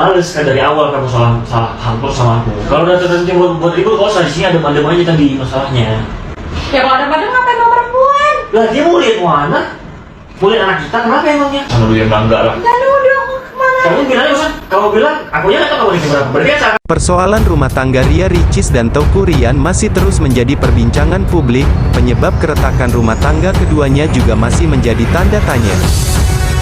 males kan dari awal kamu salah salah hangkot sama aku. Kalau udah terhenti buat ribut, kau di sini ada adem aja tadi masalahnya. Ya kalau ada padang ngapain sama perempuan? Lah dia mau lihat mana? Mau lihat anak kita kenapa emangnya? Sama lu yang enggak lah. Lalu udah kemana? Kamu bilang Ustaz, kamu bilang aku nya nggak tahu kamu ini berapa. Berarti kan Persoalan rumah tangga Ria Ricis dan Teuku Ryan masih terus menjadi perbincangan publik, penyebab keretakan rumah tangga keduanya juga masih menjadi tanda tanya.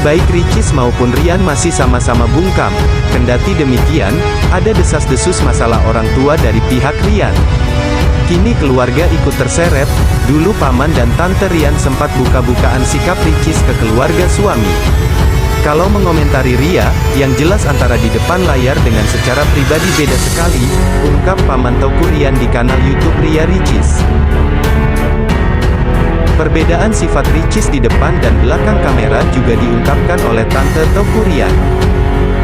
Baik Ricis maupun Ryan masih sama-sama bungkam, kendati demikian, ada desas-desus masalah orang tua dari pihak Ryan. Kini keluarga ikut terseret, dulu paman dan tante Ryan sempat buka-bukaan sikap Ricis ke keluarga suami. Kalau mengomentari Ria, yang jelas antara di depan layar dengan secara pribadi beda sekali, ungkap paman Teuku Ryan di kanal YouTube Ria Ricis. Perbedaan sifat Ricis di depan dan belakang kamera juga diungkapkan oleh tante Teuku Ryan.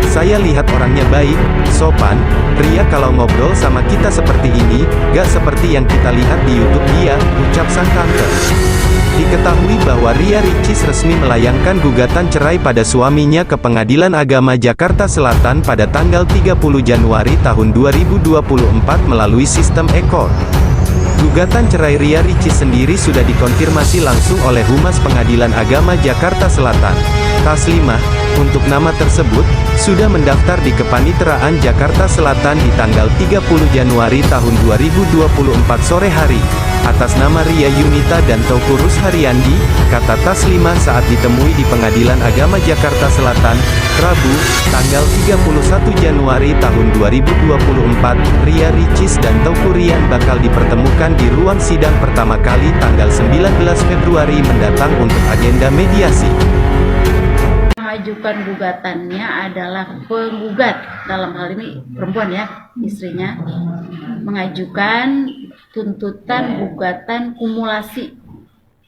Saya lihat orangnya baik, sopan, Ria kalau ngobrol sama kita seperti ini, gak seperti yang kita lihat di YouTube dia, ucap sang tante. Diketahui bahwa Ria Ricis resmi melayangkan gugatan cerai pada suaminya ke Pengadilan Agama Jakarta Selatan pada tanggal 30 Januari tahun 2024 melalui sistem e-court. Gugatan cerai Ria Ricis sendiri sudah dikonfirmasi langsung oleh Humas Pengadilan Agama Jakarta Selatan, Taslimah, untuk nama tersebut, sudah mendaftar di Kepaniteraan Jakarta Selatan di tanggal 30 Januari tahun 2024 sore hari. Atas nama Ria Yunita dan Teuku Rusharyandi, kata Taslimah saat ditemui di Pengadilan Agama Jakarta Selatan, Rabu, tanggal 31 Januari tahun 2024, Ria Ricis dan Teuku Ryan bakal dipertemukan di ruang sidang pertama kali tanggal 19 Februari mendatang untuk agenda mediasi. Mengajukan gugatannya adalah penggugat, dalam hal ini perempuan ya, istrinya, mengajukan tuntutan gugatan kumulasi.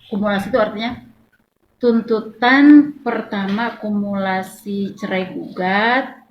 Kumulasi itu artinya tuntutan pertama kumulasi cerai gugat,